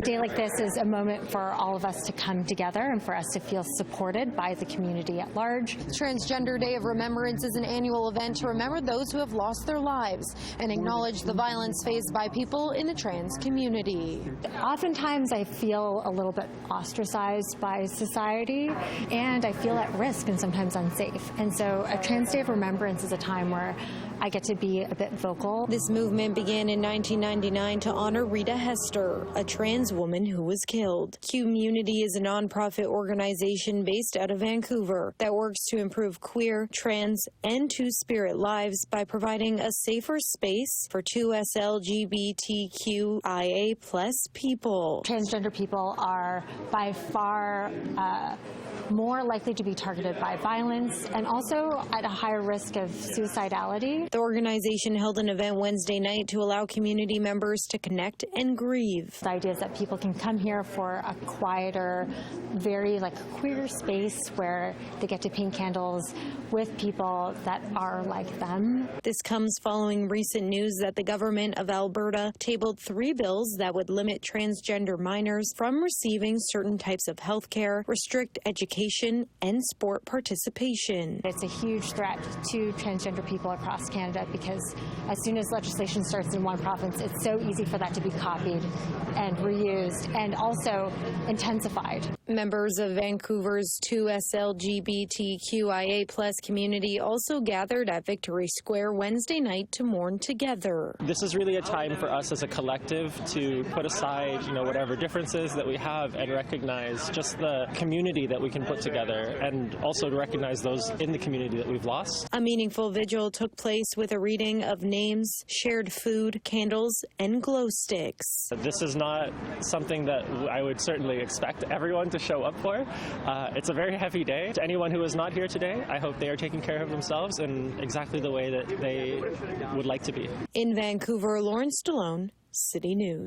day like this is a moment for all of us to come together and for us to feel supported by the community at large. Transgender Day of Remembrance is an annual event to remember those who have lost their lives and acknowledge the violence faced by people in the trans community. Oftentimes I feel a little bit ostracized by society, and I feel at risk and sometimes unsafe. And so a Trans Day of Remembrance is a time where I get to be a bit vocal. This movement began in 1999 to honor Rita Hester, a trans woman who was killed. Community is a nonprofit organization based out of Vancouver that works to improve queer, trans, and two-spirit lives by providing a safer space for 2S LGBTQIA+ people. Transgender people are by far more likely to be targeted by violence and also at a higher risk of suicidality. The organization held an event Wednesday night to allow community members to connect and grieve. The idea is that people can come here for a quieter, very queer space where they get to paint candles with people that are like them. This comes following recent news that the government of Alberta tabled 3 bills that would limit transgender minors from receiving certain types of health care, restrict education, and sport participation. It's a huge threat to transgender people across Canada because as soon as legislation starts in one province, it's so easy for that to be copied and reused and also intensified. Members of Vancouver's 2S LGBTQIA+ community also gathered at Victory Square Wednesday night to mourn together. This is really a time for us as a collective to put aside, whatever differences that we have and recognize just the community that we can put together, and also to recognize those in the community that we've lost. A meaningful vigil took place with a reading of names, shared food, candles, and glow sticks. This is not something that I would certainly expect everyone to show up for. It's a very heavy day. To anyone who is not here today, I hope they are taking care of themselves in exactly the way that they would like to be. In Vancouver, Stallone, City News.